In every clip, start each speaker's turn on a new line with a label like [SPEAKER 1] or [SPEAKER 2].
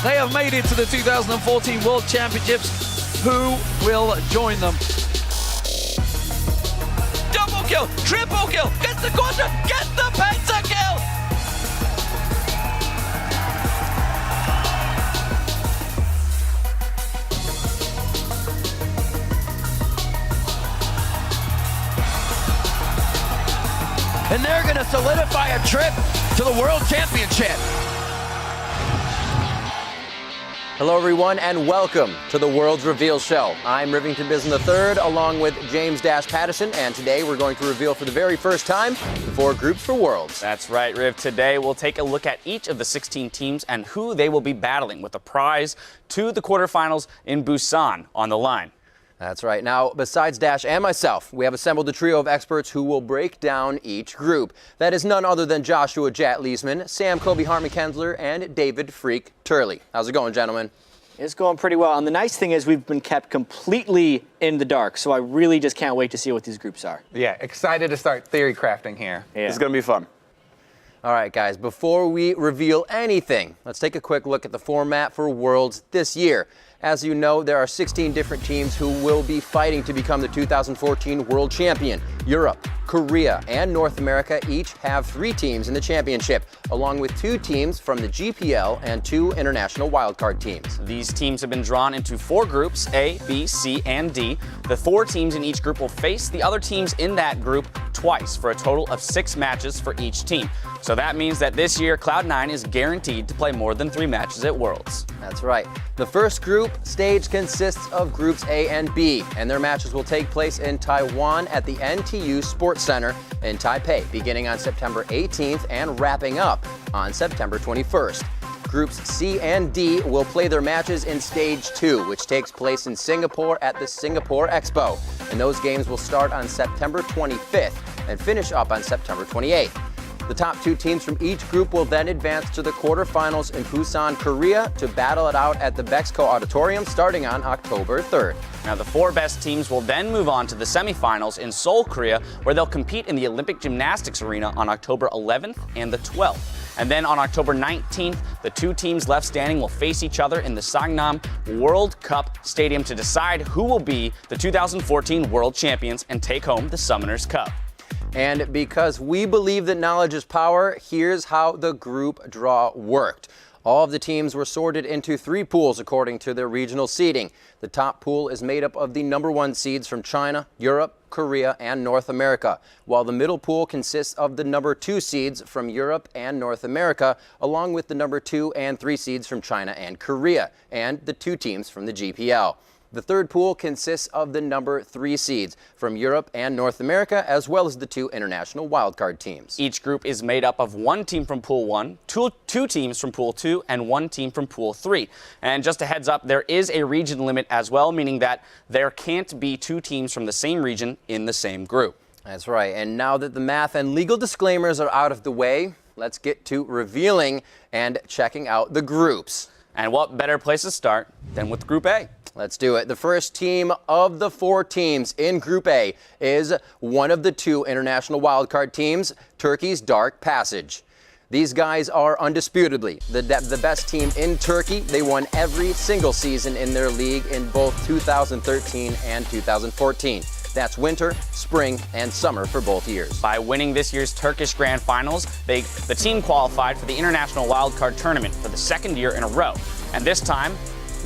[SPEAKER 1] They have made it to the 2014 World Championships. Who will join them? Double kill, triple kill, gets the quadra, gets the pentakill! And they're going to solidify a trip to the World Championship.
[SPEAKER 2] Hello, everyone, and welcome to the World's Reveal Show. I'm Rivington Bisson III, along with James Dash Patterson, and today we're going to reveal for the very first time the 4 groups for Worlds.
[SPEAKER 3] That's right, Riv. Today we'll take a look at each of the 16 teams and who they will be battling, with a prize to the quarterfinals in Busan on the line.
[SPEAKER 2] That's right. Now, besides Dash and myself, we have assembled a trio of experts who will break down each group. That is none other than Joshua Jat Leesman, Sam Kobe Harmon-Kensler, and David Freak Turley. How's it going, gentlemen?
[SPEAKER 4] It's going pretty well. And the nice thing is we've been kept completely in the dark, so I really just can't wait to see what these groups are.
[SPEAKER 5] Yeah, excited to start theory crafting here.
[SPEAKER 4] Yeah.
[SPEAKER 3] It's going to be fun.
[SPEAKER 2] All right, guys, before we reveal anything, let's take a quick look at the format for Worlds this year. As you know, there are 16 different teams who will be fighting to become the 2014 World Champion. Europe, Korea, and North America each have 3 teams in the championship, along with 2 teams from the GPL and 2 international wildcard teams.
[SPEAKER 3] These teams have been drawn into 4 groups, A, B, C, and D. The 4 teams in each group will face the other teams in that group twice for a total of 6 matches for each team. So that means that this year, Cloud9 is guaranteed to play more than 3 matches at Worlds.
[SPEAKER 2] That's right. The first group stage consists of groups A and B, and their matches will take place in Taiwan at the NTU Sports Center in Taipei, beginning on September 18th and wrapping up on September 21st. Groups C and D will play their matches in Stage 2, which takes place in Singapore at the Singapore Expo, and those games will start on September 25th and finish up on September 28th. The top 2 teams from each group will then advance to the quarterfinals in Busan, Korea, to battle it out at the Bexco Auditorium starting on October 3rd.
[SPEAKER 3] Now, the 4 best teams will then move on to the semifinals in Seoul, Korea, where they'll compete in the Olympic Gymnastics Arena on October 11th and the 12th. And then on October 19th, the 2 teams left standing will face each other in the Sangnam World Cup Stadium to decide who will be the 2014 World Champions and take home the Summoners Cup.
[SPEAKER 2] And because we believe that knowledge is power, here's how the group draw worked. All of the teams were sorted into 3 pools according to their regional seeding. The top pool is made up of the number 1 seeds from China, Europe, Korea, and North America, while the middle pool consists of the number 2 seeds from Europe and North America, along with the number 2 and 3 seeds from China and Korea, and the 2 teams from the GPL. The third pool consists of the number 3 seeds from Europe and North America, as well as the 2 international wildcard teams.
[SPEAKER 3] Each group is made up of 1 team from Pool 1, two teams from Pool 2, and 1 team from Pool 3. And just a heads up, there is a region limit as well, meaning that there can't be 2 teams from the same region in the same group.
[SPEAKER 2] That's right. And now that the math and legal disclaimers are out of the way, let's get to revealing and checking out the groups.
[SPEAKER 3] And what better place to start than with Group A?
[SPEAKER 2] Let's do it. The first team of the 4 teams in Group A is one of the 2 international wildcard teams, Turkey's Dark Passage. These guys are undisputably the best team in Turkey. They won every single season in their league in both 2013 and 2014. That's winter, spring, and summer for both years.
[SPEAKER 3] By winning this year's Turkish Grand Finals, the team qualified for the International Wildcard Tournament for the 2nd year in a row. And this time,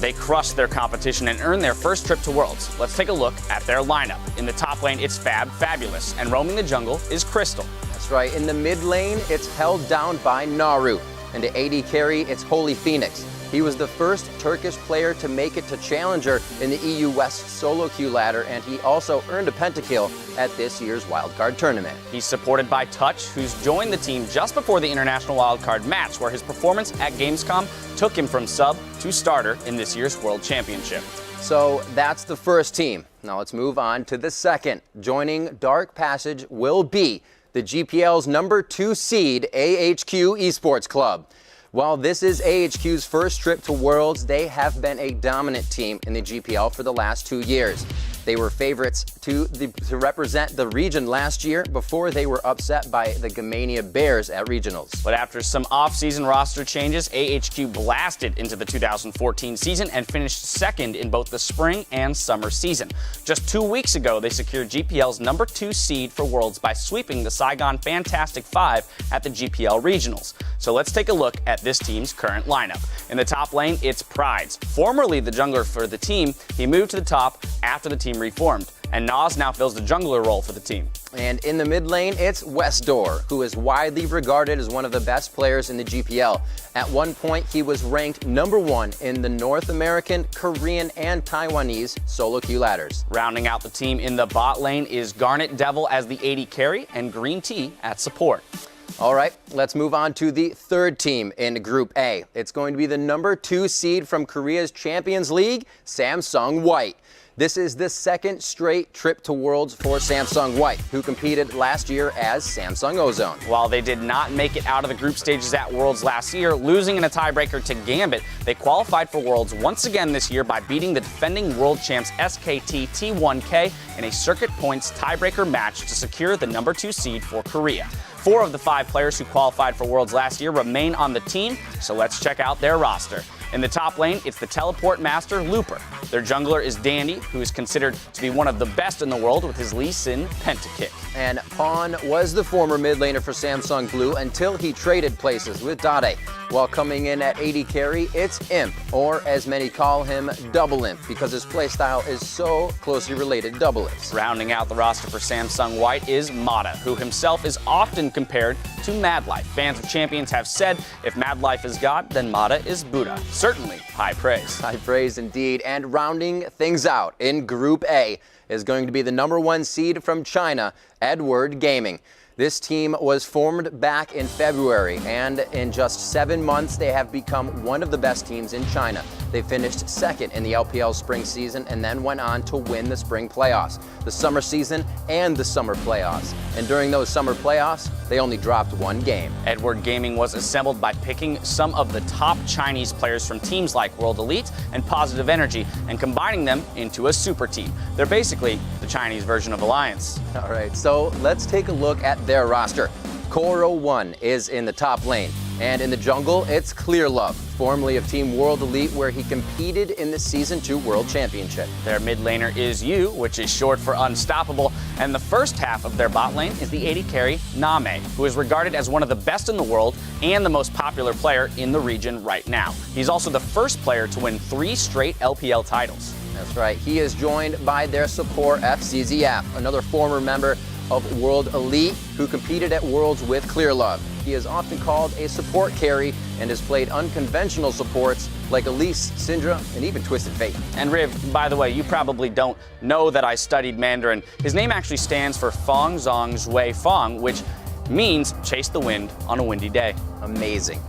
[SPEAKER 3] they crushed their competition and earned their first trip to Worlds. Let's take a look at their lineup. In the top lane, it's Fabulous, and roaming the jungle is Crystal.
[SPEAKER 2] That's right. In the mid lane, it's held down by Naru. And to AD carry, it's Holy Phoenix. He was the first Turkish player to make it to Challenger in the EU West solo queue ladder, and he also earned a pentakill at this year's wildcard tournament.
[SPEAKER 3] He's supported by Touch, who's joined the team just before the International Wildcard match, where his performance at Gamescom took him from sub to starter in this year's World Championship.
[SPEAKER 2] So that's the first team. Now let's move on to the second. Joining Dark Passage will be the GPL's number 2 seed, AHQ Esports Club. While this is AHQ's first trip to Worlds, they have been a dominant team in the GPL for the last 2 years. They were favorites to represent the region last year before they were upset by the Germania Bears at regionals.
[SPEAKER 3] But after some off-season roster changes, AHQ blasted into the 2014 season and finished second in both the spring and summer season. Just 2 weeks ago, they secured GPL's number 2 seed for Worlds by sweeping the Saigon Fantastic Five at the GPL regionals. So let's take a look at this team's current lineup. In the top lane, it's Prides. Formerly the jungler for the team, he moved to the top after the team reformed, and Nas now fills the jungler role for the team.
[SPEAKER 2] And in the mid lane, it's Westdoor, who is widely regarded as one of the best players in the GPL. At one point, he was ranked number 1 in the North American, Korean, and Taiwanese solo queue ladders.
[SPEAKER 3] Rounding out the team in the bot lane is Garnet Devil as the AD carry and Green Tea at support.
[SPEAKER 2] All right, let's move on to the third team in Group A. It's going to be the number 2 seed from Korea's Champions League, Samsung White. This is the second straight trip to Worlds for Samsung White, who competed last year as Samsung Ozone.
[SPEAKER 3] While they did not make it out of the group stages at Worlds last year, losing in a tiebreaker to Gambit, they qualified for Worlds once again this year by beating the defending world champs SKT T1K in a circuit points tiebreaker match to secure the number 2 seed for Korea. 4 of the 5 players who qualified for Worlds last year remain on the team, so let's check out their roster. In the top lane, it's the teleport master, Looper. Their jungler is Dandy, who is considered to be one of the best in the world with his Lee Sin pentakick.
[SPEAKER 2] And Pawn was the former mid laner for Samsung Blue until he traded places with Dade. While coming in at AD carry, it's Imp, or as many call him, Double Imp, because his playstyle is so closely related to Double Imps.
[SPEAKER 3] Rounding out the roster for Samsung White is Mata, who himself is often compared to Madlife. Fans of Champions have said if Madlife is God, then Mata is Buddha. Certainly high praise.
[SPEAKER 2] High praise indeed. And rounding things out in Group A is going to be the number 1 seed from China, Edward Gaming. This team was formed back in February, and in just 7 months, they have become one of the best teams in China. They finished second in the LPL spring season and then went on to win the spring playoffs, the summer season, and the summer playoffs. And during those summer playoffs, they only dropped 1 game.
[SPEAKER 3] Edward Gaming was assembled by picking some of the top Chinese players from teams like World Elite and Positive Energy and combining them into a super team. They're basically the Chinese version of Alliance.
[SPEAKER 2] All right, so let's take a look at their roster. Koro1 is in the top lane. And in the jungle, it's Clear Love, formerly of Team World Elite, where he competed in the Season 2 World Championship.
[SPEAKER 3] Their mid laner is Yu, which is short for Unstoppable, and the first half of their bot lane is the AD carry, Name, who is regarded as one of the best in the world and the most popular player in the region right now. He's also the first player to win 3 straight LPL titles.
[SPEAKER 2] That's right. He is joined by their support FCZF, another former member of World Elite who competed at Worlds with Clear Love. He is often called a support carry and has played unconventional supports like Elise, Syndra, and even Twisted Fate.
[SPEAKER 3] And Riv, by the way, you probably don't know that I studied Mandarin. His name actually stands for Fong Zong Zhui Fong, which means chase the wind on a windy day.
[SPEAKER 2] Amazing.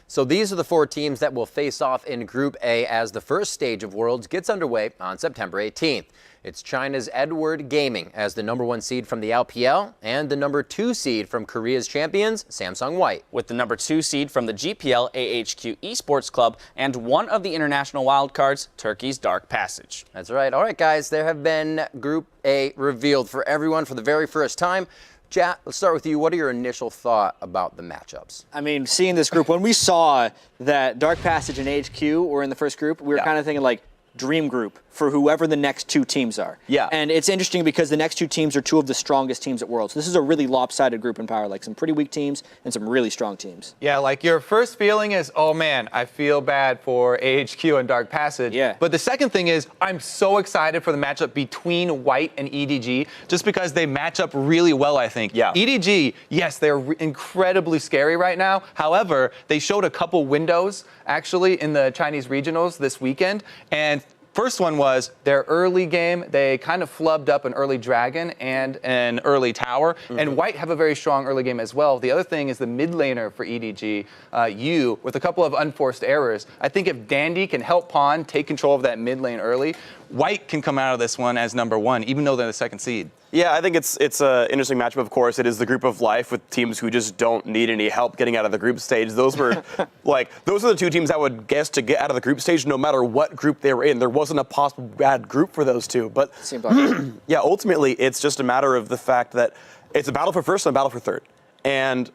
[SPEAKER 2] So these are the 4 teams that will face off in Group A as the first stage of Worlds gets underway on September 18th. It's China's Edward Gaming as the number 1 seed from the LPL and the number 2 seed from Korea's champions, Samsung White.
[SPEAKER 3] With the number 2 seed from the GPL AHQ Esports Club and one of the international wildcards, Turkey's Dark Passage.
[SPEAKER 2] That's right. All right, guys, there have been Group A revealed for everyone for the very first time. Jat, let's start with you. What are your initial thought about the matchups?
[SPEAKER 4] I mean, seeing this group, when we saw that Dark Passage and HQ were in the first group, we were kind of thinking like dream group for whoever the next 2 teams are.
[SPEAKER 5] Yeah.
[SPEAKER 4] And it's interesting because the next 2 teams are 2 of the strongest teams at Worlds. This is a really lopsided group in Power, like some pretty weak teams and some really strong teams.
[SPEAKER 5] Yeah, like your first feeling is, oh man, I feel bad for AHQ and Dark Passage.
[SPEAKER 4] Yeah.
[SPEAKER 5] But the second thing is, I'm so excited for the matchup between White and EDG, just because they match up really well, I think.
[SPEAKER 3] Yeah.
[SPEAKER 5] EDG, yes, they're incredibly scary right now. However, they showed a couple windows, actually, in the Chinese regionals this weekend, and first one was their early game. They kind of flubbed up an early dragon and an early tower. And White have a very strong early game as well. The other thing is the mid laner for EDG, Yu, with a couple of unforced errors. I think if Dandy can help Pawn take control of that mid lane early, White can come out of this one as number 1, even though they're the second seed.
[SPEAKER 6] Yeah, I think it's an interesting matchup. Of course, it is the group of life with teams who just don't need any help getting out of the group stage. Those were those are the two teams I would guess to get out of the group stage, no matter what group they were in. There wasn't a possible bad group for those two. But
[SPEAKER 4] Seems like
[SPEAKER 6] yeah, ultimately, it's just a matter of the fact that it's a battle for first and a battle for third. And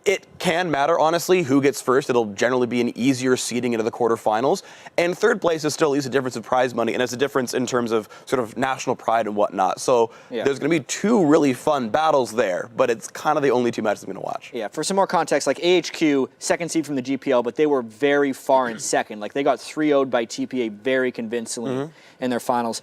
[SPEAKER 6] it can matter, honestly, who gets first. It'll generally be an easier seeding into the quarterfinals. And third place is still at least a difference in prize money, and it's a difference in terms of sort of national pride and whatnot. So there's going to be two really fun battles there, but it's kind of the only two matches I'm going to watch.
[SPEAKER 4] Yeah, for some more context, like AHQ, second seed from the GPL, but they were very far in second. Like they got 3-0'd by TPA very convincingly in their finals.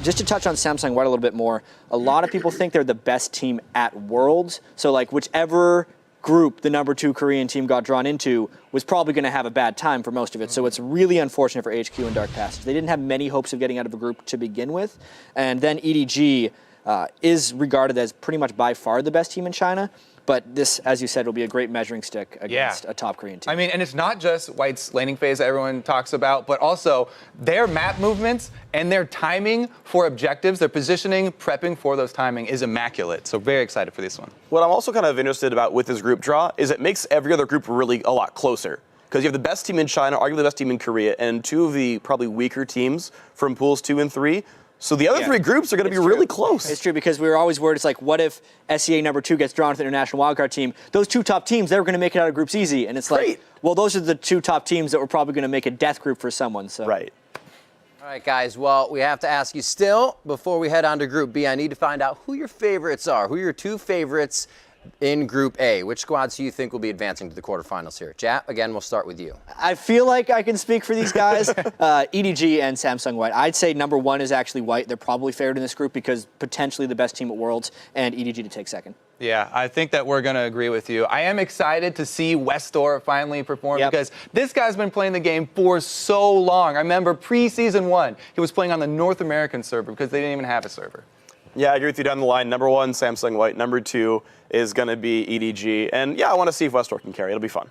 [SPEAKER 4] Just to touch on Samsung White a little bit more, a lot of people think they're the best team at Worlds. So like whichever group the number 2 Korean team got drawn into was probably going to have a bad time for most of it. So it's really unfortunate for HQ and Dark Passage. They didn't have many hopes of getting out of a group to begin with. And then EDG is regarded as pretty much by far the best team in China. But this, as you said, will be a great measuring stick against a top Korean team.
[SPEAKER 5] I mean, and it's not just White's laning phase that everyone talks about, but also their map movements and their timing for objectives, their positioning, prepping for those timing is immaculate. So very excited for this one.
[SPEAKER 6] What I'm also kind of interested about with this group draw is it makes every other group really a lot closer. Because you have the best team in China, arguably the best team in Korea, and two of the probably weaker teams from pools 2 and 3. So the other three groups are going to be really close.
[SPEAKER 4] It's true, because we were always worried, it's like, what if SEA number 2 gets drawn to the international wildcard team? Those two top teams, they were going to make it out of groups easy. And it's like, well, those are the two top teams that were probably going to make a death group for someone. So.
[SPEAKER 6] Right.
[SPEAKER 2] All right, guys. Well, we have to ask you still, before we head on to Group B, I need to find out who your favorites are. Who are your two favorites in Group A? Which squads do you think will be advancing to the quarterfinals here? Jap, again, we'll start with you.
[SPEAKER 4] I feel like I can speak for these guys. EDG and Samsung White. I'd say number 1 is actually White. They're probably favored in this group because potentially the best team at Worlds, and EDG to take second.
[SPEAKER 5] Yeah, I think that we're going to agree with you. I am excited to see Westor finally perform because this guy's been playing the game for so long. I remember pre-season 1, he was playing on the North American server because they didn't even have a server.
[SPEAKER 6] Yeah, I agree with you down the line. Number 1, Samsung White. Number 2 is going to be EDG. And yeah, I want to see if Westor can carry. It'll be fun.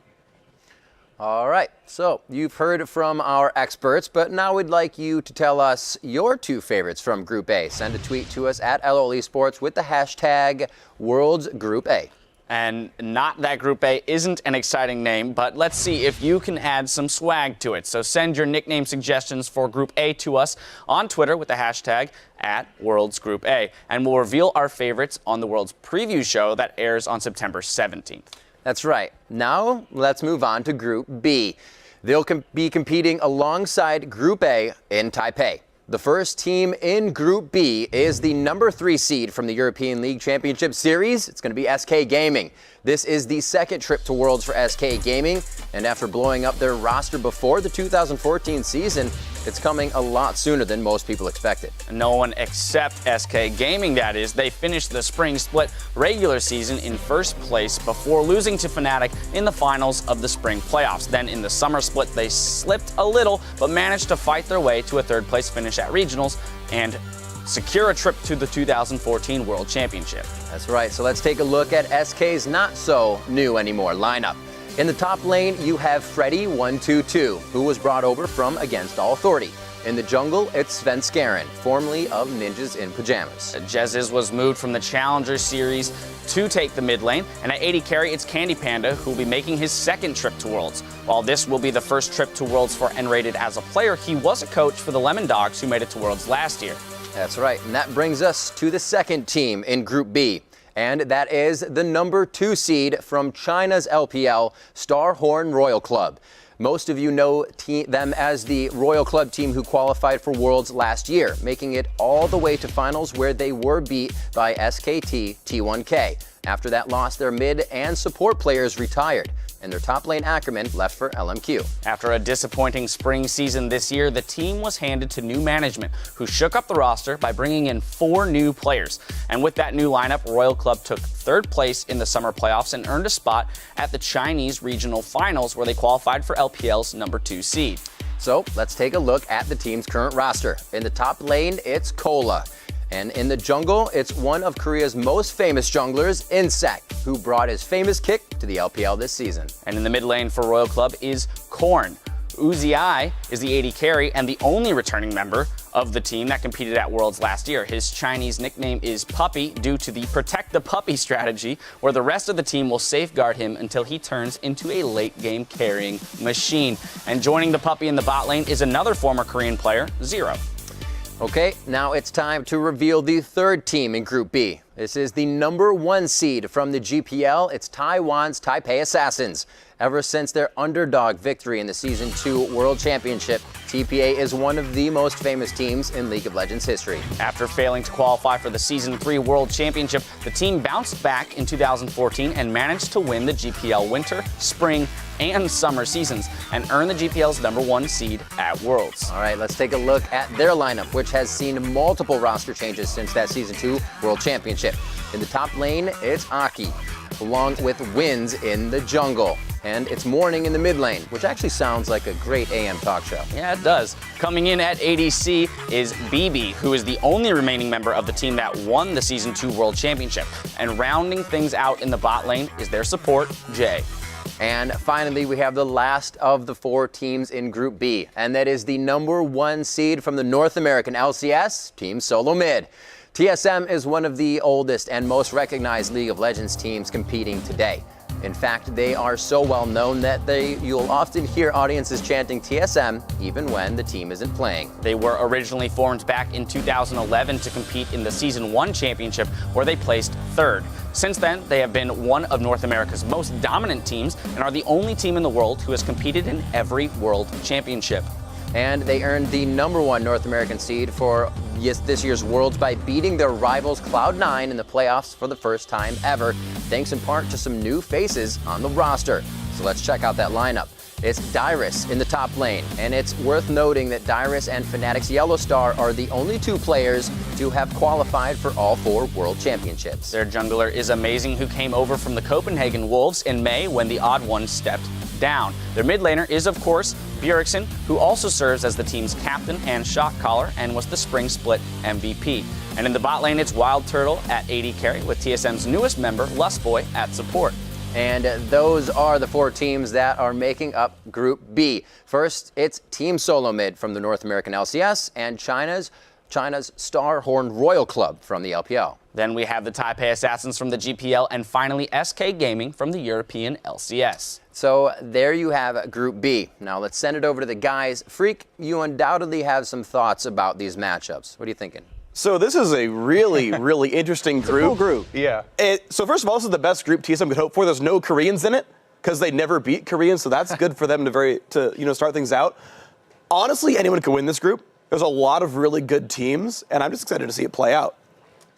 [SPEAKER 2] All right, so you've heard from our experts, but now we'd like you to tell us your two favorites from Group A. Send a tweet to us at LOL Esports with the hashtag WorldsGroupA.
[SPEAKER 3] And not that Group A isn't an exciting name, but let's see if you can add some swag to it. So send your nickname suggestions for Group A to us on Twitter with the hashtag @WorldsGroupA. And we'll reveal our favorites on the Worlds Preview show that airs on September 17th.
[SPEAKER 2] That's right. Now let's move on to Group B. They'll be competing alongside Group A in Taipei. The first team in Group B is the number 3 seed from the European League Championship Series. It's going to be SK Gaming. This is the second trip to Worlds for SK Gaming, and after blowing up their roster before the 2014 season, it's coming a lot sooner than most people expected.
[SPEAKER 3] No one except SK Gaming, that is. They finished the spring split regular season in first place before losing to Fnatic in the finals of the spring playoffs. Then in the summer split, they slipped a little, but managed to fight their way to a third place finish at regionals and secure a trip to the 2014 World Championship.
[SPEAKER 2] That's right. So let's take a look at SK's not so new anymore lineup. In the top lane, you have Freddy122, who was brought over from Against All Authority. In the jungle, it's Sven Skaren, formerly of Ninjas in Pajamas.
[SPEAKER 3] Jezz was moved from the Challenger Series to take the mid lane, and at 80 carry, it's Candy Panda, who will be making his second trip to Worlds. While this will be the first trip to Worlds for N-Rated as a player, he was a coach for the Lemon Dogs, who made it to Worlds last year.
[SPEAKER 2] That's right, and that brings us to the second team in Group B. And that is the number 2 seed from China's LPL, Starhorn Royal Club. Most of you know them as the Royal Club team who qualified for Worlds last year, making it all the way to finals where they were beat by SKT T1K. After that loss, their mid and support players retired, and their top lane Ackerman left for LMQ.
[SPEAKER 3] After a disappointing spring season this year, the team was handed to new management, who shook up the roster by bringing in 4 new players. And with that new lineup, Royal Club took third place in the summer playoffs and earned a spot at the Chinese regional finals, where they qualified for LPL's number 2 seed.
[SPEAKER 2] So let's take a look at the team's current roster. In the top lane, it's Cola. And in the jungle, it's one of Korea's most famous junglers, Insect, who brought his famous kick to the LPL this season.
[SPEAKER 3] And in the mid lane for Royal Club is Korn, Uzi Ai is the AD carry and the only returning member of the team that competed at Worlds last year. His Chinese nickname is Puppy due to the protect the puppy strategy, where the rest of the team will safeguard him until he turns into a late game carrying machine. And joining the Puppy in the bot lane is another former Korean player, Zero.
[SPEAKER 2] Okay, now it's time to reveal the third team in Group B. This is the #1 seed from the GPL. It's Taiwan's Taipei Assassins. Ever since their underdog victory in the Season 2 World Championship, TPA is one of the most famous teams in League of Legends history.
[SPEAKER 3] After failing to qualify for the Season 3 World Championship, the team bounced back in 2014 and managed to win the GPL Winter, Spring, and Summer seasons and earn the GPL's #1 seed at Worlds.
[SPEAKER 2] All right, let's take a look at their lineup, which has seen multiple roster changes since that Season 2 World Championship. In the top lane, it's Aki, along with Wins in the jungle. And it's Morning in the mid lane, which actually sounds like a great AM talk show.
[SPEAKER 3] Yeah, it does. Coming in at ADC is BB, who is the only remaining member of the team that won the Season 2 World Championship. And rounding things out in the bot lane is their support, Jay.
[SPEAKER 2] And finally, we have the last of the 4 teams in Group B, and that is the #1 seed from the North American LCS, Team Solo Mid. TSM is one of the oldest and most recognized League of Legends teams competing today. In fact, they are so well known that you'll often hear audiences chanting TSM even when the team isn't playing.
[SPEAKER 3] They were originally formed back in 2011 to compete in the Season 1 Championship, where they placed 3rd. Since then, they have been one of North America's most dominant teams and are the only team in the world who has competed in every World Championship.
[SPEAKER 2] And they earned the #1 North American seed for this year's Worlds by beating their rivals Cloud9 in the playoffs for the first time ever, thanks in part to some new faces on the roster. So let's check out that lineup. It's Dyrus in the top lane, and it's worth noting that Dyrus and Fnatic's Yellowstar are the only 2 players to have qualified for all 4 World Championships.
[SPEAKER 3] Their jungler is Amazing, who came over from the Copenhagen Wolves in May when the Odd One stepped down. Their mid laner is, of course, Bjergsen, who also serves as the team's captain and shot caller and was the Spring Split MVP. And in the bot lane, it's Wild Turtle at AD carry, with TSM's newest member, Lustboy, at support.
[SPEAKER 2] And those are the 4 teams that are making up Group B. First, it's Team Solo Mid from the North American LCS and China's Starhorn Royal Club from the LPL.
[SPEAKER 3] Then we have the Taipei Assassins from the GPL, and finally SK Gaming from the European LCS.
[SPEAKER 2] So there you have Group B. Now let's send it over to the guys. Freak, you undoubtedly have some thoughts about these matchups. What are you thinking?
[SPEAKER 6] So this is a really, really interesting group.
[SPEAKER 5] Cool group. Yeah.
[SPEAKER 6] So first of all, this is the best group TSM could hope for. There's no Koreans in it because they never beat Koreans, so that's good for them to start things out. Honestly, anyone can win this group. There's a lot of really good teams, and I'm just excited to see it play out.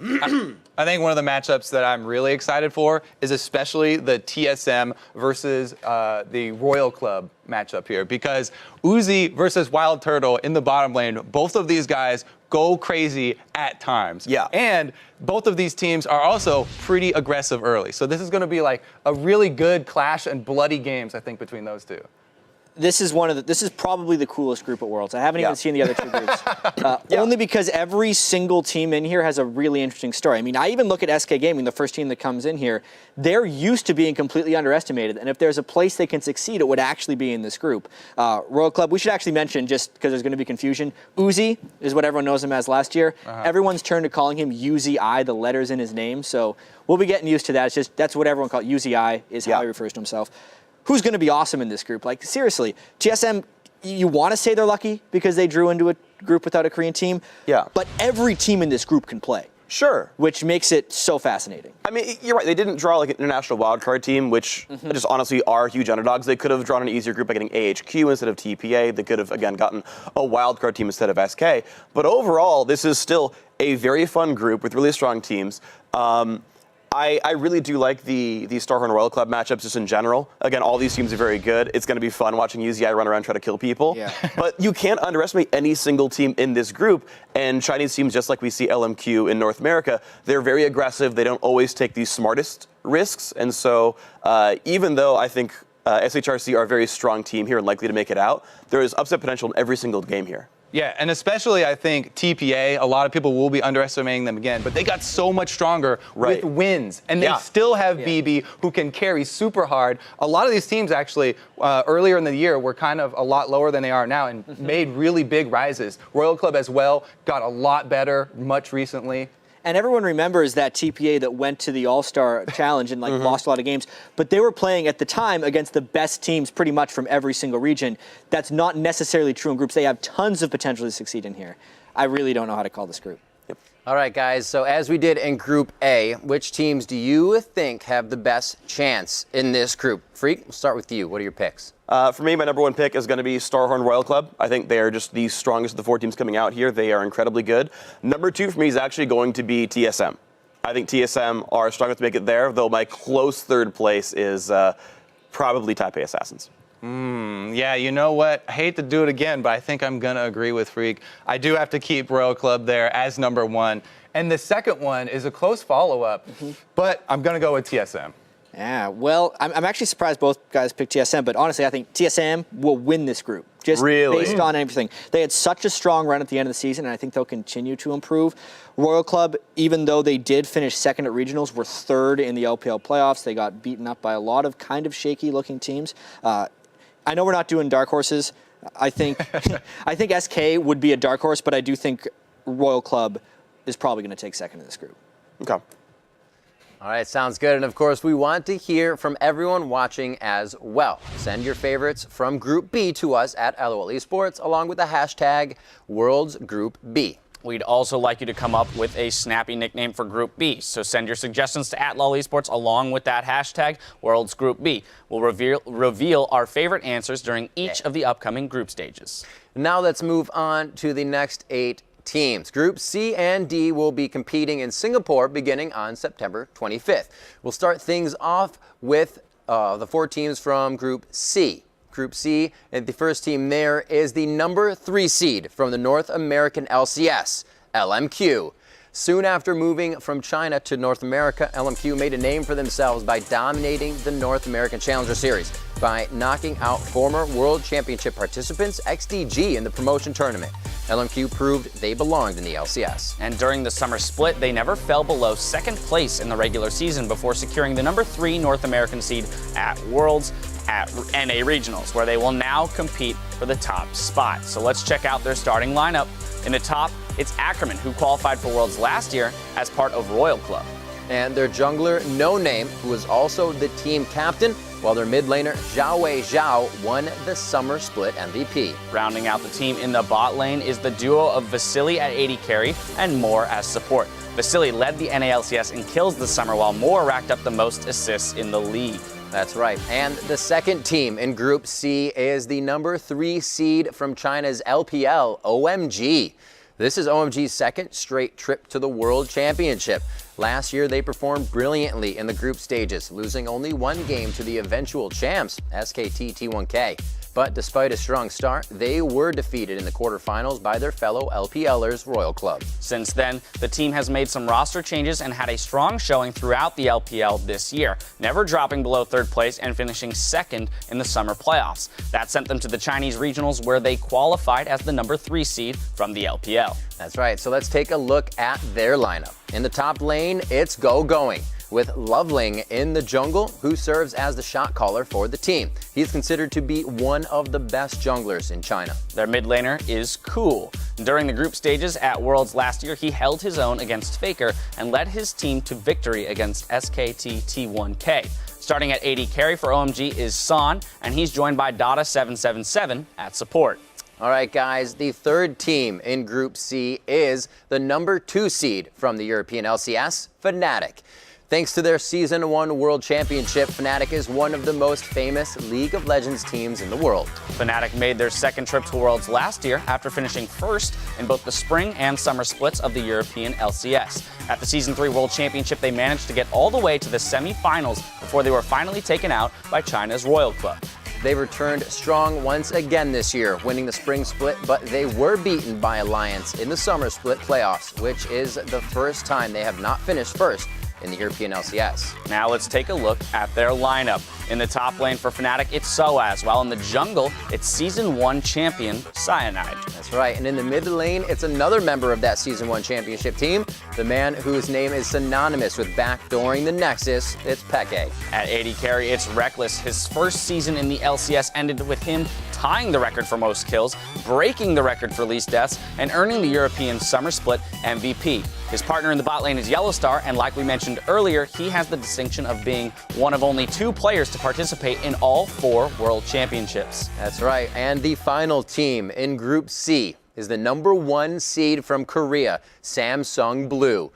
[SPEAKER 5] I think one of the matchups that I'm really excited for is especially the TSM versus the Royal Club matchup here, because Uzi versus Wild Turtle in the bottom lane, both of these guys go crazy at times.
[SPEAKER 6] Yeah.
[SPEAKER 5] And both of these teams are also pretty aggressive early. So this is going to be like a really good clash and bloody games, I think, between those 2.
[SPEAKER 4] This is probably the coolest group at Worlds. I haven't even seen the other 2 groups. Only because every single team in here has a really interesting story. I mean, I even look at SK Gaming, the first team that comes in here. They're used to being completely underestimated, and if there's a place they can succeed, it would actually be in this group. Royal Club, we should actually mention, just because there's going to be confusion, Uzi is what everyone knows him as last year. Everyone's turned to calling him Uzi, the letters in his name, so we'll be getting used to that. It's just, that's what everyone calls Uzi, is how he refers to himself. Who's going to be awesome in this group? Like, seriously, TSM, you want to say they're lucky because they drew into a group without a Korean team.
[SPEAKER 6] Yeah.
[SPEAKER 4] But every team in this group can play.
[SPEAKER 6] Sure.
[SPEAKER 4] Which makes it so fascinating.
[SPEAKER 6] I mean, you're right. They didn't draw like an international wildcard team, which just honestly are huge underdogs. They could have drawn an easier group by getting AHQ instead of TPA. They could have, again, gotten a wildcard team instead of SK. But overall, this is still a very fun group with really strong teams. I really do like the Starhorn Royal Club matchups just in general. Again, all these teams are very good. It's going to be fun watching UZI run around and try to kill people.
[SPEAKER 4] Yeah.
[SPEAKER 6] But you can't underestimate any single team in this group. And Chinese teams, just like we see LMQ in North America, they're very aggressive. They don't always take the smartest risks. And so even though I think SHRC are a very strong team here and likely to make it out, there is upset potential in every single game here.
[SPEAKER 5] Yeah, and especially I think TPA, a lot of people will be underestimating them again, but they got so much stronger
[SPEAKER 6] Right.
[SPEAKER 5] with wins. And
[SPEAKER 6] Yeah.
[SPEAKER 5] they still have BB who can carry super hard. A lot of these teams actually, earlier in the year, were kind of a lot lower than they are now and made really big rises. Royal Club as well got a lot better much recently.
[SPEAKER 4] And everyone remembers that TPA that went to the All-Star Challenge and lost a lot of games, but they were playing at the time against the best teams pretty much from every single region. That's not necessarily true in groups. They have tons of potential to succeed in here. I really don't know how to call this group.
[SPEAKER 2] All right, guys. So as we did in Group A, which teams do you think have the best chance in this group? Freak, we'll start with you. What are your picks?
[SPEAKER 6] For me, my number one pick is going to be Starhorn Royal Club. I think they are just the strongest of the 4 teams coming out here. They are incredibly good. Number 2 for me is actually going to be TSM. I think TSM are strong enough to make it there, though my close third place is probably Taipei Assassins.
[SPEAKER 5] Yeah, you know what? I hate to do it again, but I think I'm going to agree with Freak. I do have to keep Royal Club there as number 1. And the second one is a close follow-up, but I'm going to go with TSM.
[SPEAKER 4] Yeah, well, I'm actually surprised both guys picked TSM, but honestly, I think TSM will win this group. Just
[SPEAKER 6] Really?
[SPEAKER 4] based on everything. They had such a strong run at the end of the season, and I think they'll continue to improve. Royal Club, even though they did finish second at regionals, were third in the LPL playoffs. They got beaten up by a lot of kind of shaky-looking teams. I know we're not doing dark horses. I think I think SK would be a dark horse, but I do think Royal Club is probably going to take second in this group.
[SPEAKER 6] Okay.
[SPEAKER 2] All right, sounds good. And of course, we want to hear from everyone watching as well. Send your favorites from Group B to us at LOL Esports, along with the hashtag Worlds Group B.
[SPEAKER 3] We'd also like you to come up with a snappy nickname for Group B. So send your suggestions to @LOL Esports along with that hashtag Worlds Group B. We'll reveal our favorite answers during each of the upcoming group stages.
[SPEAKER 2] Now let's move on to the next 8 teams. Group C and D will be competing in Singapore beginning on September 25th. We'll start things off with the 4 teams from Group C. Group C, and the first team there is the number 3 seed from the North American LCS, LMQ. Soon after moving from China to North America, LMQ made a name for themselves by dominating the North American Challenger Series by knocking out former World Championship participants XDG in the promotion tournament. LMQ proved they belonged in the LCS.
[SPEAKER 3] And during the summer split, they never fell below second place in the regular season before securing the number 3 North American seed at Worlds at NA Regionals, where they will now compete for the top spot. So let's check out their starting lineup. In the top, it's Ackerman, who qualified for Worlds last year as part of Royal Club.
[SPEAKER 2] And their jungler, No Name, who was also the team captain, while their mid laner, Xiaowei Zhao, won the summer split MVP.
[SPEAKER 3] Rounding out the team in the bot lane is the duo of Vasily at AD carry and Moore as support. Vasily led the NALCS in kills this summer, while Moore racked up the most assists in the league.
[SPEAKER 2] That's right. And the second team in Group C is the number 3 seed from China's LPL, OMG. This is OMG's second straight trip to the World Championship. Last year, they performed brilliantly in the group stages, losing only 1 game to the eventual champs, SKT T1K. But despite a strong start, they were defeated in the quarterfinals by their fellow LPLers, Royal Club.
[SPEAKER 3] Since then, the team has made some roster changes and had a strong showing throughout the LPL this year, never dropping below third place and finishing second in the summer playoffs. That sent them to the Chinese regionals, where they qualified as the number 3 seed from the LPL.
[SPEAKER 2] That's right, so let's take a look at their lineup. In the top lane, it's Going, with Loveling in the jungle, who serves as the shot caller for the team. He's considered to be one of the best junglers in China.
[SPEAKER 3] Their mid laner is Cool. During the group stages at Worlds last year, he held his own against Faker and led his team to victory against SKT T1K. Starting at AD carry for OMG is San, and he's joined by Dada777 at support.
[SPEAKER 2] All right, guys, the third team in Group C is the number 2 seed from the European LCS, Fnatic. Thanks to their Season 1 World Championship, Fnatic is one of the most famous League of Legends teams in the world.
[SPEAKER 3] Fnatic made their second trip to Worlds last year after finishing first in both the spring and summer splits of the European LCS. At the Season 3 World Championship, they managed to get all the way to the semifinals before they were finally taken out by China's Royal Club.
[SPEAKER 2] They returned strong once again this year, winning the spring split, but they were beaten by Alliance in the summer split playoffs, which is the first time they have not finished first in the European LCS.
[SPEAKER 3] Now let's take a look at their lineup. In the top lane for Fnatic, it's Soaz, while in the jungle, it's Season 1 champion Cyanide.
[SPEAKER 2] That's right, and in the mid lane, it's another member of that Season 1 championship team, the man whose name is synonymous with backdooring the Nexus, it's Peke.
[SPEAKER 3] At AD carry, it's Reckless. His first season in the LCS ended with him tying the record for most kills, breaking the record for least deaths, and earning the European Summer Split MVP. His partner in the bot lane is Yellowstar, and like we mentioned earlier, he has the distinction of being one of only 2 players to participate in all 4 World Championships.
[SPEAKER 2] That's right, and the final team in Group C is the #1 seed from Korea, Samsung Blue.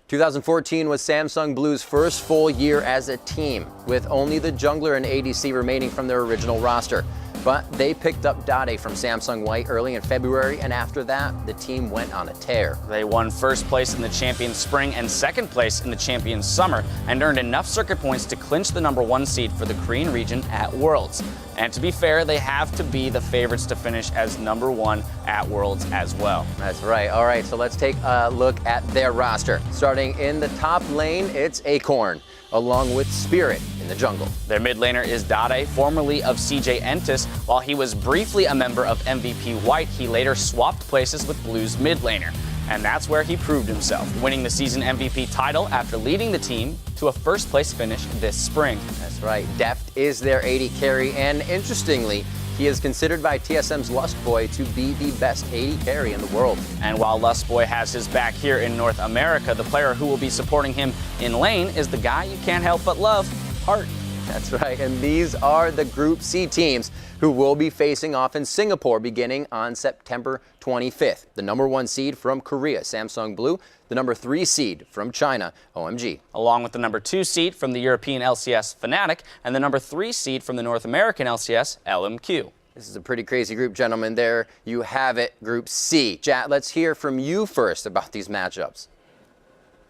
[SPEAKER 2] 2014 was Samsung Blue's first full year as a team, with only the jungler and ADC remaining from their original roster. But they picked up Dade from Samsung White early in February, and after that, the team went on a tear.
[SPEAKER 3] They won first place in the Champions Spring and second place in the Champions Summer, and earned enough circuit points to clinch the #1 seed for the Korean region at Worlds. And to be fair, they have to be the favorites to finish as #1 at Worlds as well.
[SPEAKER 2] That's right. All right, so let's take a look at their roster. Starting in the top lane, it's Acorn, along with Spirit in the jungle.
[SPEAKER 3] Their mid laner is Dade, formerly of CJ Entus. While he was briefly a member of MVP White, he later swapped places with Blue's mid laner. And that's where he proved himself, winning the season MVP title after leading the team to a first place finish this spring.
[SPEAKER 2] That's right. Deft is their AD carry, and interestingly, he is considered by TSM's Lustboy to be the best AD carry in the world.
[SPEAKER 3] And while Lustboy has his back here in North America, the player who will be supporting him in lane is the guy you can't help but love, Hart.
[SPEAKER 2] That's right, and these are the Group C teams who will be facing off in Singapore beginning on September 25th. The #1 seed from Korea, Samsung Blue, the #3 seed from China, OMG.
[SPEAKER 3] Along with the #2 seed from the European LCS, Fnatic, and the #3 seed from the North American LCS, LMQ.
[SPEAKER 2] This is a pretty crazy group, gentlemen. There you have it, Group C. Jat, let's hear from you first about these matchups.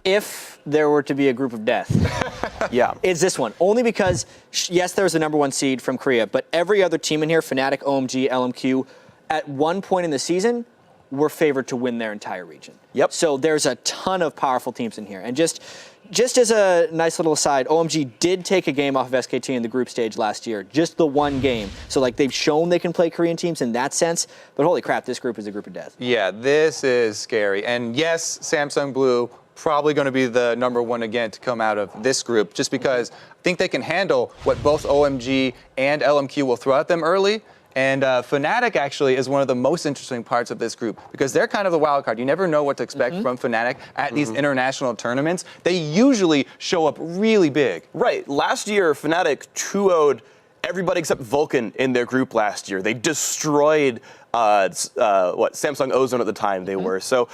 [SPEAKER 4] If there were to be a group of death,
[SPEAKER 6] Yeah.
[SPEAKER 4] it's this one. Only because, yes, there's the #1 seed from Korea, but every other team in here, Fnatic, OMG, LMQ, at one point in the season, were favored to win their entire region.
[SPEAKER 6] Yep.
[SPEAKER 4] So there's a ton of powerful teams in here. And just as a nice little aside, OMG did take a game off of SKT in the group stage last year. Just the one game. So, like, they've shown they can play Korean teams in that sense. But holy crap, this group is a group of death.
[SPEAKER 5] Yeah, this is scary. And yes, Samsung Blue probably going to be the #1 again to come out of this group, just because I think they can handle what both OMG and LMQ will throw at them early. And Fnatic actually is one of the most interesting parts of this group because they're kind of the wild card. You never know what to expect from Fnatic at these international tournaments. They usually show up really big.
[SPEAKER 6] Right. Last year, Fnatic 2-0'd everybody except Vulcan in their group last year. They destroyed Samsung Ozone at the time they were. So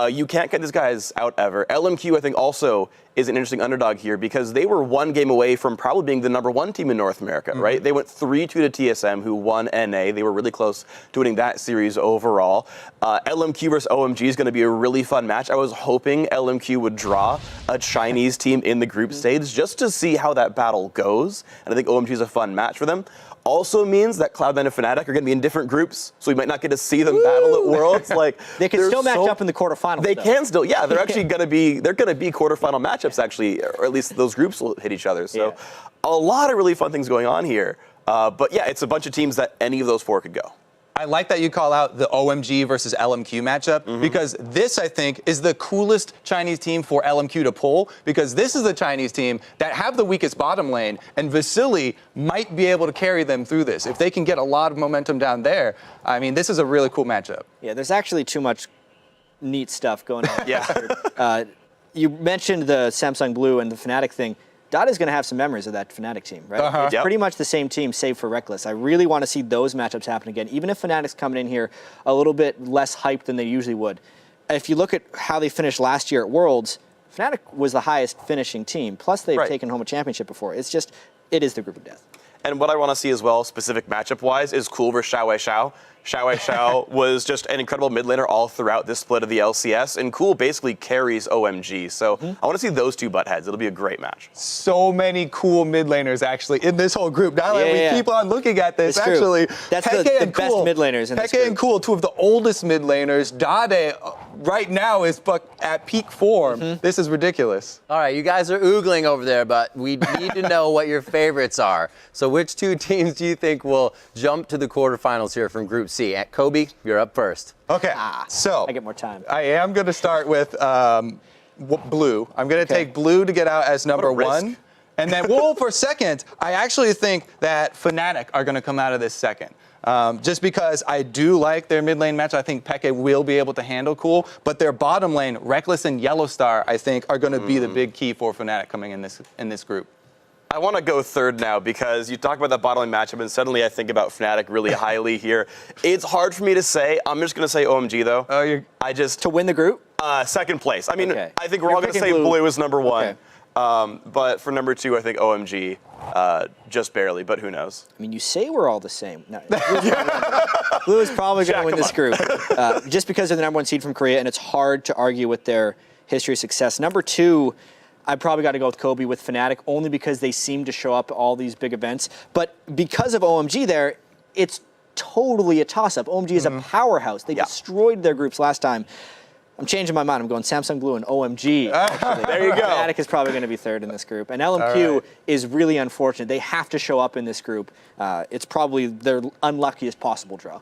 [SPEAKER 6] you can't get these guys out ever. LMQ, I think, also is an interesting underdog here because they were one game away from probably being the #1 team in North America, right? They went 3-2 to TSM, who won NA. They were really close to winning that series overall. LMQ versus OMG is going to be a really fun match. I was hoping LMQ would draw a Chinese team in the group stage just to see how that battle goes. And I think OMG is a fun match for them. Also means that Cloud9 and Fnatic are going to be in different groups, so we might not get to see them battle at Worlds. Like
[SPEAKER 4] They can still match up in the quarterfinals.
[SPEAKER 6] They
[SPEAKER 4] though.
[SPEAKER 6] can still, yeah. They're actually going to be quarterfinal matchups actually, or at least those groups will hit each other. So a lot of really fun things going on here. But yeah, it's a bunch of teams that any of those 4 could go.
[SPEAKER 5] I like that you call out the OMG versus LMQ matchup because this, I think, is the coolest Chinese team for LMQ to pull because this is the Chinese team that have the weakest bottom lane, and Vasily might be able to carry them through this. If they can get a lot of momentum down there, I mean, this is a really cool matchup.
[SPEAKER 4] Yeah, there's actually too much neat stuff going on.
[SPEAKER 6] Yeah.
[SPEAKER 4] You mentioned the Samsung Blue and the Fnatic thing. Dada's going to have some memories of that Fnatic team, right? It's
[SPEAKER 6] Yep.
[SPEAKER 4] pretty much the same team, save for Reckless. I really want to see those matchups happen again, even if Fnatic's coming in here a little bit less hyped than they usually would. If you look at how they finished last year at Worlds, Fnatic was the highest finishing team. Plus, they've taken home a championship before. It's just, it is the group of death.
[SPEAKER 6] And what I want to see as well, specific matchup-wise, is Cool versus Xiaowei Xiao. Xiaowei Xiao was just an incredible mid laner all throughout this split of the LCS, and Cool basically carries OMG. So I want to see those two butt heads. It'll be a great match.
[SPEAKER 5] So many cool mid laners actually in this whole group. Now that we keep on looking at this,
[SPEAKER 4] It's true.
[SPEAKER 5] actually,
[SPEAKER 4] That's
[SPEAKER 5] Peke
[SPEAKER 4] the
[SPEAKER 5] and
[SPEAKER 4] best
[SPEAKER 5] Cool,
[SPEAKER 4] mid laners in this
[SPEAKER 5] Peke
[SPEAKER 4] group.
[SPEAKER 5] and Cool, two of the oldest mid laners. Dade, right now is at peak form. This is ridiculous.
[SPEAKER 2] All right, you guys are oogling over there, but we need to know what your favorites are. So which two teams do you think will jump to the quarterfinals here from Group C? Kobe, you're up first.
[SPEAKER 5] Okay, so
[SPEAKER 4] I get more time.
[SPEAKER 5] I am going to start with blue. I'm going to take blue to get out as number one. And then, for second, I actually think that Fnatic are going to come out of this second. Just because I do like their mid lane match. I think Peke will be able to handle cool. But their bottom lane, Reckless and Yellowstar, I think, are going to be the big key for Fnatic coming in this group.
[SPEAKER 6] I want to go third now because you talk about that bottom lane matchup, and suddenly I think about Fnatic really highly here. It's hard for me to say. I'm just going to say OMG, though.
[SPEAKER 4] To win the group?
[SPEAKER 6] Second place. I mean,
[SPEAKER 4] Okay.
[SPEAKER 6] I think we're all going to say blue is number one.
[SPEAKER 4] Okay.
[SPEAKER 6] But for number two, I think OMG, just barely, but who knows?
[SPEAKER 4] I mean, you say we're all the same. No, Blue is probably going to win this group just because they're the number one seed from Korea, and it's hard to argue with their history of success. Number two, I probably got to go with Kobe with Fnatic, only because they seem to show up at all these big events. But because of OMG there, it's totally a toss-up. OMG is a powerhouse. They destroyed their groups last time. I'm changing my mind. I'm going Samsung Blue and OMG.
[SPEAKER 6] There you go.
[SPEAKER 4] Fnatic is probably going to be third in this group. And LMQ is really unfortunate. They have to show up in this group. It's probably their unluckiest possible draw.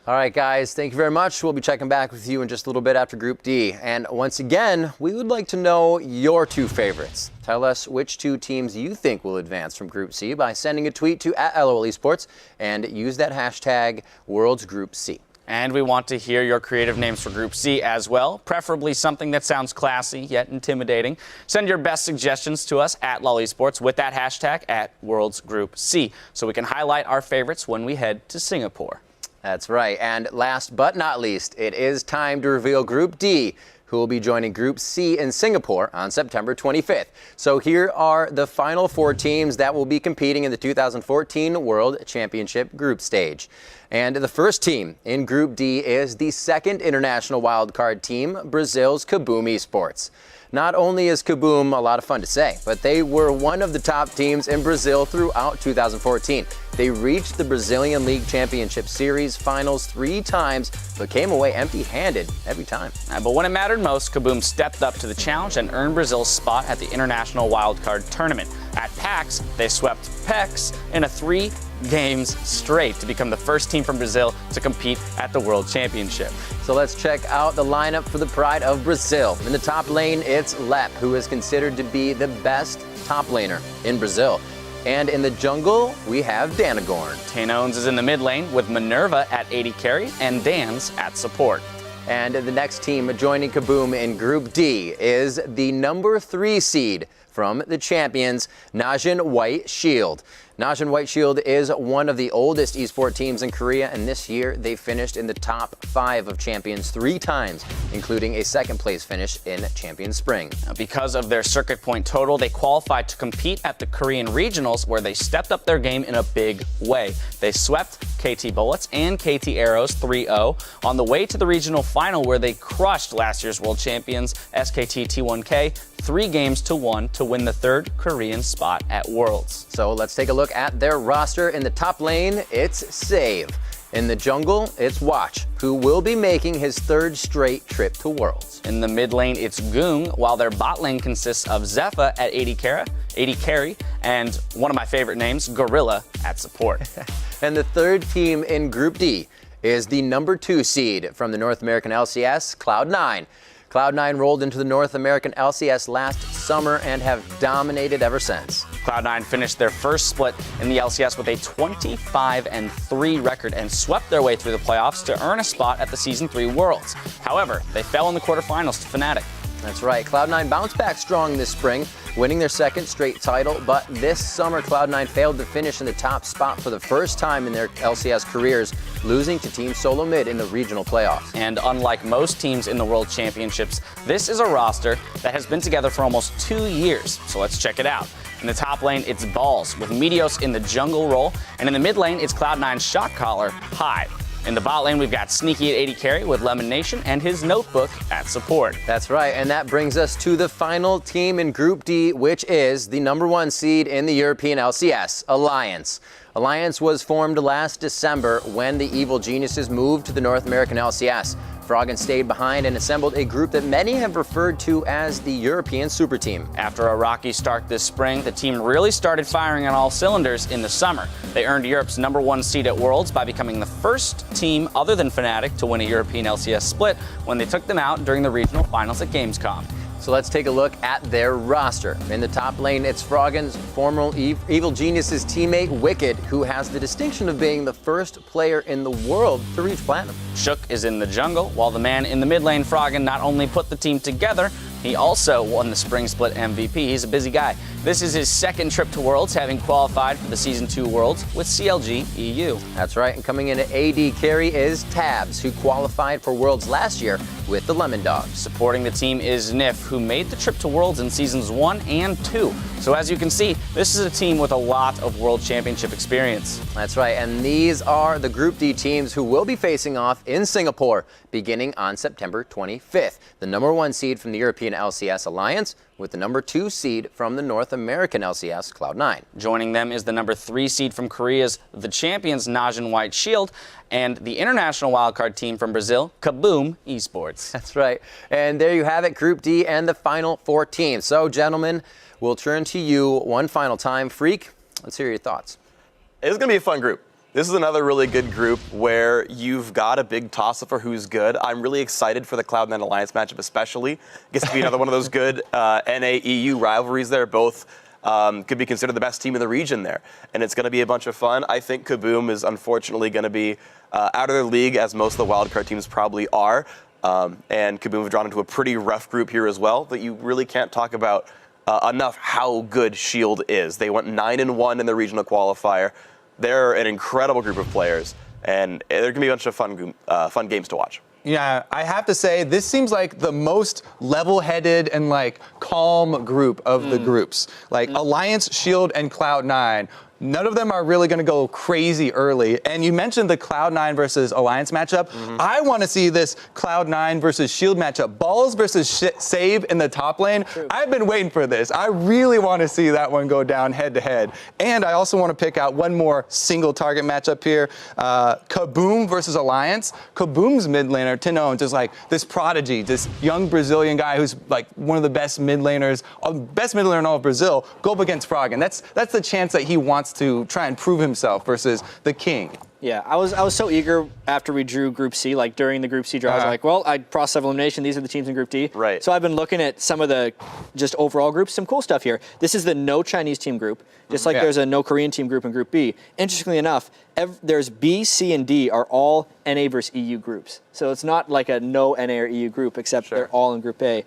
[SPEAKER 2] All right, guys, thank you very much. We'll be checking back with you in just a little bit after Group D. And once again, we would like to know your two favorites. Tell us which two teams you think will advance from Group C by sending a tweet to @LOLesports and use that hashtag WorldsGroupC.
[SPEAKER 3] And we want to hear your creative names for Group C as well, preferably something that sounds classy yet intimidating. Send your best suggestions to us @LOLesports with that hashtag @WorldsGroupC so we can highlight our favorites when we head to Singapore.
[SPEAKER 2] That's right. And last but not least, it is time to reveal Group D, who will be joining Group C in Singapore on September 25th. So here are the final four teams that will be competing in the 2014 World Championship group stage. And the first team in Group D is the second international wildcard team, Brazil's Kaboom Esports. Not only is Kaboom a lot of fun to say, but they were one of the top teams in Brazil throughout 2014. They reached the Brazilian League Championship Series finals 3 times, but came away empty-handed every time.
[SPEAKER 3] But when it mattered most, Kaboom stepped up to the challenge and earned Brazil's spot at the International Wildcard Tournament. At PAX, they swept PEX in a 3 games straight to become the first team from Brazil to compete at the World Championship.
[SPEAKER 2] So let's check out the lineup for the pride of Brazil. In the top lane, it's Lep, who is considered to be the best top laner in Brazil. And in the jungle, we have Danagorn.
[SPEAKER 3] Tanones is in the mid lane with Minerva at AD carry and Dans at support.
[SPEAKER 2] And the next team joining Kaboom in Group D is the number 3 seed from the champions, Najin White Shield. Najin White Shield is one of the oldest esports teams in Korea, and this year they finished in the top 5 of Champions 3 times, including a second place finish in Champions Spring.
[SPEAKER 3] Because of their circuit point total, they qualified to compete at the Korean Regionals, where they stepped up their game in a big way. They swept KT Bullets and KT Arrows 3-0 on the way to the regional final, where they crushed last year's world champions SKT T1K 3-1 to win the 3rd Korean spot at Worlds.
[SPEAKER 2] So let's take a look at their roster. In the top lane, it's Save. In the jungle, it's Watch, who will be making his 3rd straight trip to Worlds.
[SPEAKER 3] In the mid lane, it's Goong, while their bot lane consists of Zephyr at AD carry, and one of my favorite names, Gorilla, at support.
[SPEAKER 2] And the third team in Group D is the number 2 seed from the North American LCS, Cloud9. Cloud9 rolled into the North American LCS last summer and have dominated ever since.
[SPEAKER 3] Cloud9 finished their first split in the LCS with a 25-3 record and swept their way through the playoffs to earn a spot at the Season 3 Worlds. However, they fell in the quarterfinals to Fnatic.
[SPEAKER 2] That's right. Cloud9 bounced back strong this spring, winning their 2nd straight title, but this summer Cloud9 failed to finish in the top spot for the first time in their LCS careers, losing to Team Solo Mid in the regional playoffs.
[SPEAKER 3] And unlike most teams in the World Championships, this is a roster that has been together for almost 2 years, so let's check it out. In the top lane, it's Balls, with Meteos in the jungle role, and in the mid lane, it's Cloud9's shot caller, Hive. In the bot lane, we've got Sneaky at AD carry with Lemon Nation and his Notebook at support.
[SPEAKER 2] That's right, and that brings us to the final team in Group D, which is the number 1 seed in the European LCS, Alliance. Alliance was formed last December when the Evil Geniuses moved to the North American LCS. Froggen stayed behind and assembled a group that many have referred to as the European Super Team.
[SPEAKER 3] After a rocky start this spring, the team really started firing on all cylinders in the summer. They earned Europe's #1 seed at Worlds by becoming the first team other than Fnatic to win a European LCS split when they took them out during the regional finals at Gamescom.
[SPEAKER 2] So let's take a look at their roster. In the top lane, it's Froggen's former Evil Genius's teammate, Wicked, who has the distinction of being the first player in the world to reach Platinum.
[SPEAKER 3] Shook is in the jungle, while the man in the mid lane, Froggen, not only put the team together, he also won the Spring Split MVP. He's a busy guy. This is his second trip to Worlds, having qualified for the Season 2 Worlds with CLG EU.
[SPEAKER 2] That's right, and coming in at AD carry is Tabs, who qualified for Worlds last year with the Lemon Dogs.
[SPEAKER 3] Supporting the team is Nif, who made the trip to Worlds in Seasons 1 and 2. So as you can see, this is a team with a lot of World Championship experience.
[SPEAKER 2] That's right, and these are the Group D teams who will be facing off in Singapore beginning on September 25th. The #1 seed from the European LCS Alliance with the #2 seed from the North American LCS, Cloud9.
[SPEAKER 3] Joining them is the #3 seed from Korea's The Champions, Najin White Shield, and the international wildcard team from Brazil, Kaboom Esports.
[SPEAKER 2] That's right, and there you have it, Group D and the final 4 teams. So, gentlemen, we'll turn to you one final time. Freak, let's hear your thoughts.
[SPEAKER 6] It's going to be a fun group. This is another really good group where you've got a big toss-up for who's good. I'm really excited for the Cloud9 Alliance matchup especially. It gets to be another one of those good NA-EU rivalries there. Both could be considered the best team in the region there. And it's going to be a bunch of fun. I think Kaboom is unfortunately going to be out of their league, as most of the wildcard teams probably are. And Kaboom have drawn into a pretty rough group here as well, that you really can't talk about enough how good Shield is. They went 9-1 in the regional qualifier. They're an incredible group of players, and they're going to be a bunch of fun games to watch.
[SPEAKER 5] Yeah, I have to say, this seems like the most level-headed and like calm group of the groups. Like Alliance, Shield, and Cloud9. None of them are really going to go crazy early. And you mentioned the Cloud9 versus Alliance matchup. I want to see this Cloud9 versus Shield matchup. Balls versus Save in the top lane. I've been waiting for this. I really want to see that one go down head-to-head. And I also want to pick out one more single target matchup here. Kaboom versus Alliance. Kaboom's mid laner, Tinones, is like this prodigy, this young Brazilian guy who's like one of the best mid laners, best mid laner in all of Brazil, go up against Froggen. That's the chance that he wants to try and prove himself versus the king.
[SPEAKER 4] Yeah, I was so eager after we drew Group C, like during the Group C draw, I was like, well, process of elimination, these are the teams in Group D.
[SPEAKER 6] Right.
[SPEAKER 4] So I've been looking at some of the just overall groups, some cool stuff here. This is the no Chinese team group, just like there's a no Korean team group in Group B. Interestingly enough, there's B, C, and D are all NA versus EU groups. So it's not like a no NA or EU group, except they're all in Group A.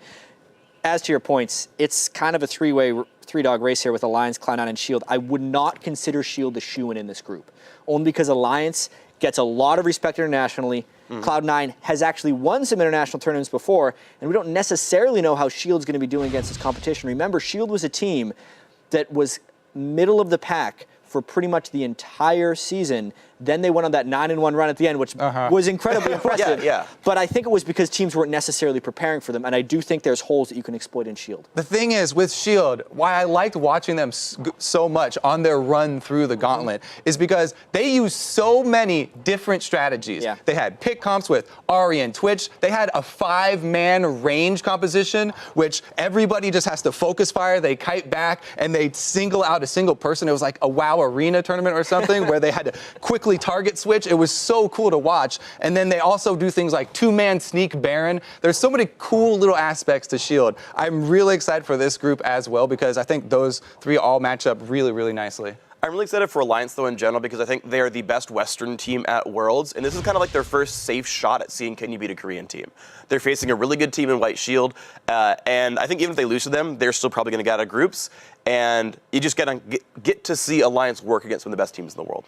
[SPEAKER 4] As to your points, it's kind of a three-dog race here with Alliance, Cloud9, and Shield. I would not consider Shield the shoo-in in this group, only because Alliance gets a lot of respect internationally. Cloud9 has actually won some international tournaments before, and we don't necessarily know how Shield's going to be doing against this competition. Remember, Shield was a team that was middle of the pack for pretty much the entire season. Then they went on that 9-1 run at the end, which was incredibly impressive. But I think it was because teams weren't necessarily preparing for them, and I do think there's holes that you can exploit in Shield.
[SPEAKER 5] The thing is, with Shield, why I liked watching them so much on their run through the gauntlet is because they used so many different strategies. They had pick comps with Ahri and Twitch. They had a 5-man range composition, which everybody just has to focus fire. They kite back, and they single out a single person. It was like a WoW Arena tournament or something where they had to quickly target switch. It was so cool to watch. And then they also do things like 2-man sneak Baron. There's so many cool little aspects to Shield. I'm really excited for this group as well because I think those 3 all match up really, really nicely.
[SPEAKER 6] I'm really excited for Alliance, though, in general, because I think they are the best Western team at Worlds, and this is kind of like their first safe shot at seeing can you beat a Korean team. They're facing a really good team in White Shield, and I think even if they lose to them, they're still probably going to get out of groups, and you just get to see Alliance work against one of the best teams in the world.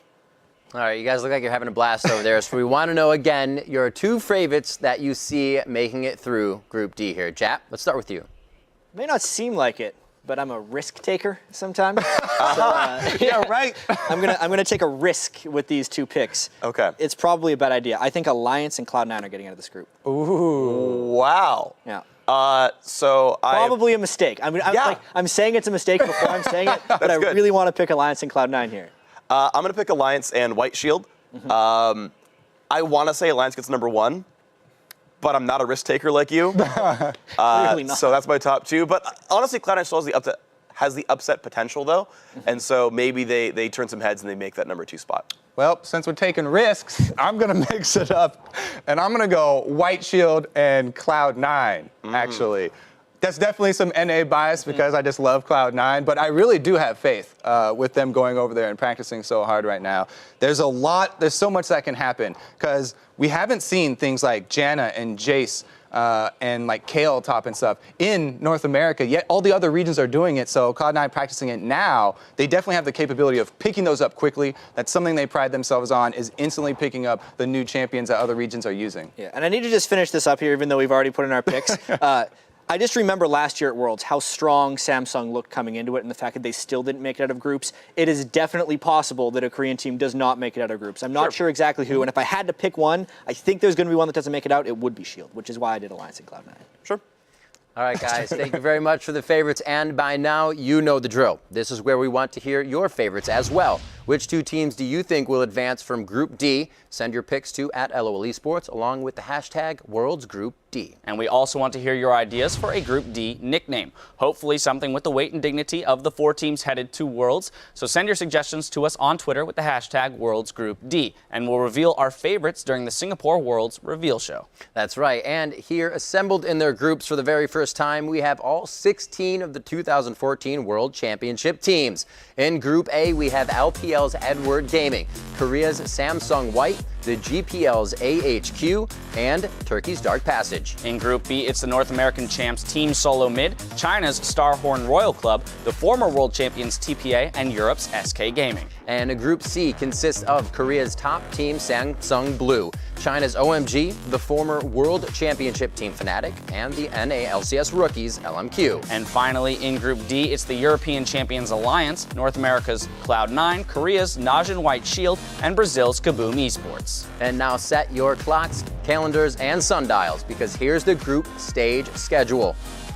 [SPEAKER 2] All right, you guys look like you're having a blast over there. So we want to know, again, your 2 favorites that you see making it through Group D here. Jap, let's start with you.
[SPEAKER 4] It may not seem like it, but I'm a risk taker sometimes.
[SPEAKER 5] Yeah, right.
[SPEAKER 4] I'm gonna take a risk with these 2 picks.
[SPEAKER 6] Okay.
[SPEAKER 4] It's probably a bad idea. I think Alliance and Cloud9 are getting out of this group.
[SPEAKER 6] Ooh. Wow.
[SPEAKER 4] Yeah.
[SPEAKER 6] So
[SPEAKER 4] probably a mistake. I'm saying it's a mistake before I'm saying it, but I really want to pick Alliance and Cloud9 here.
[SPEAKER 6] I'm going to pick Alliance and White Shield. I want to say Alliance gets #1, but I'm not a risk taker like you.
[SPEAKER 4] Clearly not.
[SPEAKER 6] So that's my top 2. But honestly, Cloud9 still has the upset potential, though. And so maybe they turn some heads and they make that number 2 spot.
[SPEAKER 5] Well, since we're taking risks, I'm going to mix it up, and I'm going to go White Shield and Cloud9, actually. That's definitely some NA bias because I just love Cloud9, but I really do have faith with them going over there and practicing so hard right now. There's so much that can happen because we haven't seen things like Janna and Jace and like Kale top and stuff in North America, yet all the other regions are doing it. So Cloud9 practicing it now, they definitely have the capability of picking those up quickly. That's something they pride themselves on, is instantly picking up the new champions that other regions are using.
[SPEAKER 4] Yeah, and I need to just finish this up here, even though we've already put in our picks. I just remember last year at Worlds how strong Samsung looked coming into it, and the fact that they still didn't make it out of groups. It is definitely possible that a Korean team does not make it out of groups. I'm not sure exactly who, and if I had to pick one, I think there's going to be one that doesn't make it out. It would be Shield, which is why I did Alliance and Cloud9.
[SPEAKER 6] Sure.
[SPEAKER 2] All right, guys, thank you very much for the favorites. And by now, you know the drill. This is where we want to hear your favorites as well. Which 2 teams do you think will advance from Group D? Send your picks to @LOL Esports along with the hashtag WorldsGroupD.
[SPEAKER 3] And we also want to hear your ideas for a Group D nickname. Hopefully something with the weight and dignity of the 4 teams headed to Worlds. So send your suggestions to us on Twitter with the hashtag WorldsGroupD. And we'll reveal our favorites during the Singapore Worlds Reveal Show.
[SPEAKER 2] That's right. And here, assembled in their groups for the very first time, we have all 16 of the 2014 World Championship teams. In Group A, we have LPL's Edward Gaming, Korea's Samsung White, the GPL's AHQ, and Turkey's Dark Passage.
[SPEAKER 3] In Group B, it's the North American champs Team Solo Mid, China's Starhorn Royal Club, the former world champions TPA, and Europe's SK Gaming.
[SPEAKER 2] And Group C consists of Korea's top team Samsung Blue, China's OMG, the former World Championship team Fnatic, and the NA LCS rookies LMQ.
[SPEAKER 3] And finally, in Group D, it's the European Champions Alliance, North America's Cloud9, Korea's Najin White Shield, and Brazil's Kaboom Esports.
[SPEAKER 2] And now set your clocks, calendars, and sundials, because here's the group stage schedule.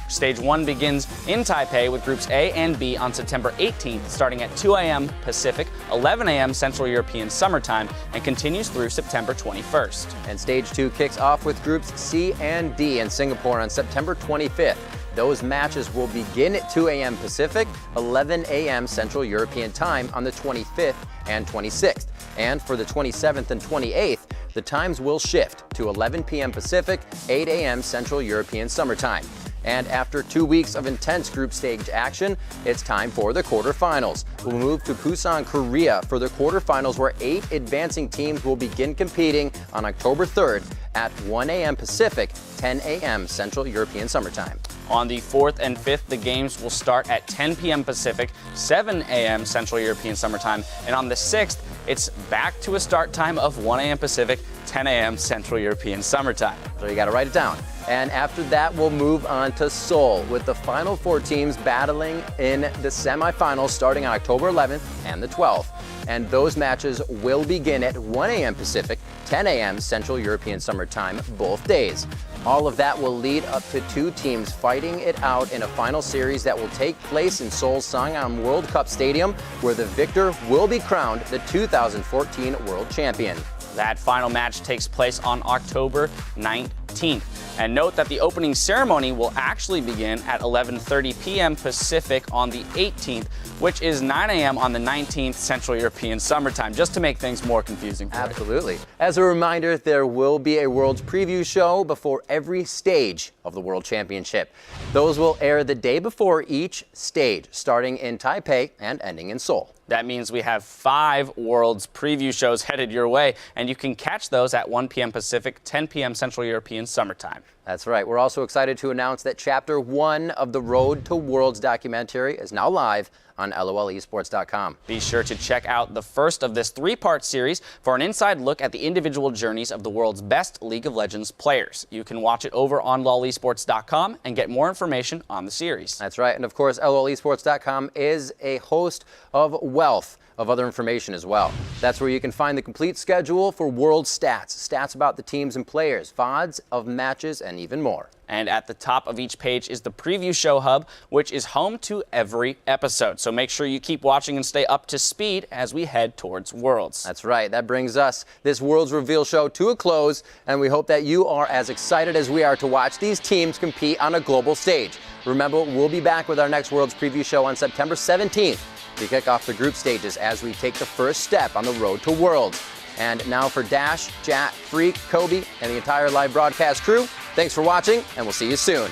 [SPEAKER 3] Stage 1 begins in Taipei with Groups A and B on September 18th, starting at 2 a.m. Pacific, 11 a.m. Central European Summer Time, and continues through September 21st.
[SPEAKER 2] And Stage 2 kicks off with Groups C and D in Singapore on September 25th. Those matches will begin at 2 a.m. Pacific, 11 a.m. Central European Time on the 25th and 26th. And for the 27th and 28th, the times will shift to 11 p.m. Pacific, 8 a.m. Central European Summer Time. And after 2 weeks of intense group stage action, it's time for the quarterfinals. We'll move to Busan, Korea for the quarterfinals, where 8 advancing teams will begin competing on October 3rd at 1 a.m. Pacific, 10 a.m. Central European Summer Time.
[SPEAKER 3] On the 4th and 5th, the games will start at 10 p.m. Pacific, 7 a.m. Central European Summer Time. And on the 6th, it's back to a start time of 1 a.m. Pacific, 10 a.m. Central European Summer Time.
[SPEAKER 2] So you got to write it down. And after that, we'll move on to Seoul with the final 4 teams battling in the semifinals starting on October 11th and the 12th. And those matches will begin at 1 a.m. Pacific, 10 a.m. Central European Summer Time, both days. All of that will lead up to 2 teams fighting it out in a final series that will take place in Seoul's Sangam World Cup Stadium, where the victor will be crowned the 2014 World Champion.
[SPEAKER 3] That final match takes place on October 19th. And note that the opening ceremony will actually begin at 11:30 p.m. Pacific on the 18th, which is 9 a.m. on the 19th Central European Summer Time, just to make things more confusing for you.
[SPEAKER 2] Absolutely. As a reminder, there will be a Worlds preview show before every stage of the World Championship. Those will air the day before each stage, starting in Taipei and ending in Seoul.
[SPEAKER 3] That means we have 5 Worlds preview shows headed your way, and you can catch those at 1 p.m. Pacific, 10 p.m. Central European Summer Time.
[SPEAKER 2] That's right. We're also excited to announce that Chapter 1 of the Road to Worlds documentary is now live on LOLesports.com.
[SPEAKER 3] Be sure to check out the first of this 3-part series for an inside look at the individual journeys of the world's best League of Legends players. You can watch it over on LOLesports.com and get more information on the series.
[SPEAKER 2] That's right. And of course, LOLesports.com is a host of wealth of other information as well. That's where you can find the complete schedule for world stats, stats about the teams and players, VODs of matches, and even more.
[SPEAKER 3] And at the top of each page is the Preview Show Hub, which is home to every episode. So make sure you keep watching and stay up to speed as we head towards Worlds.
[SPEAKER 2] That's right. That brings us this Worlds Reveal show to a close, and we hope that you are as excited as we are to watch these teams compete on a global stage. Remember, we'll be back with our next Worlds Preview show on September 17th to kick off the group stages as we take the first step on the road to Worlds. And now for Dash, Jack, Freak, Kobe, and the entire live broadcast crew, thanks for watching, and we'll see you soon.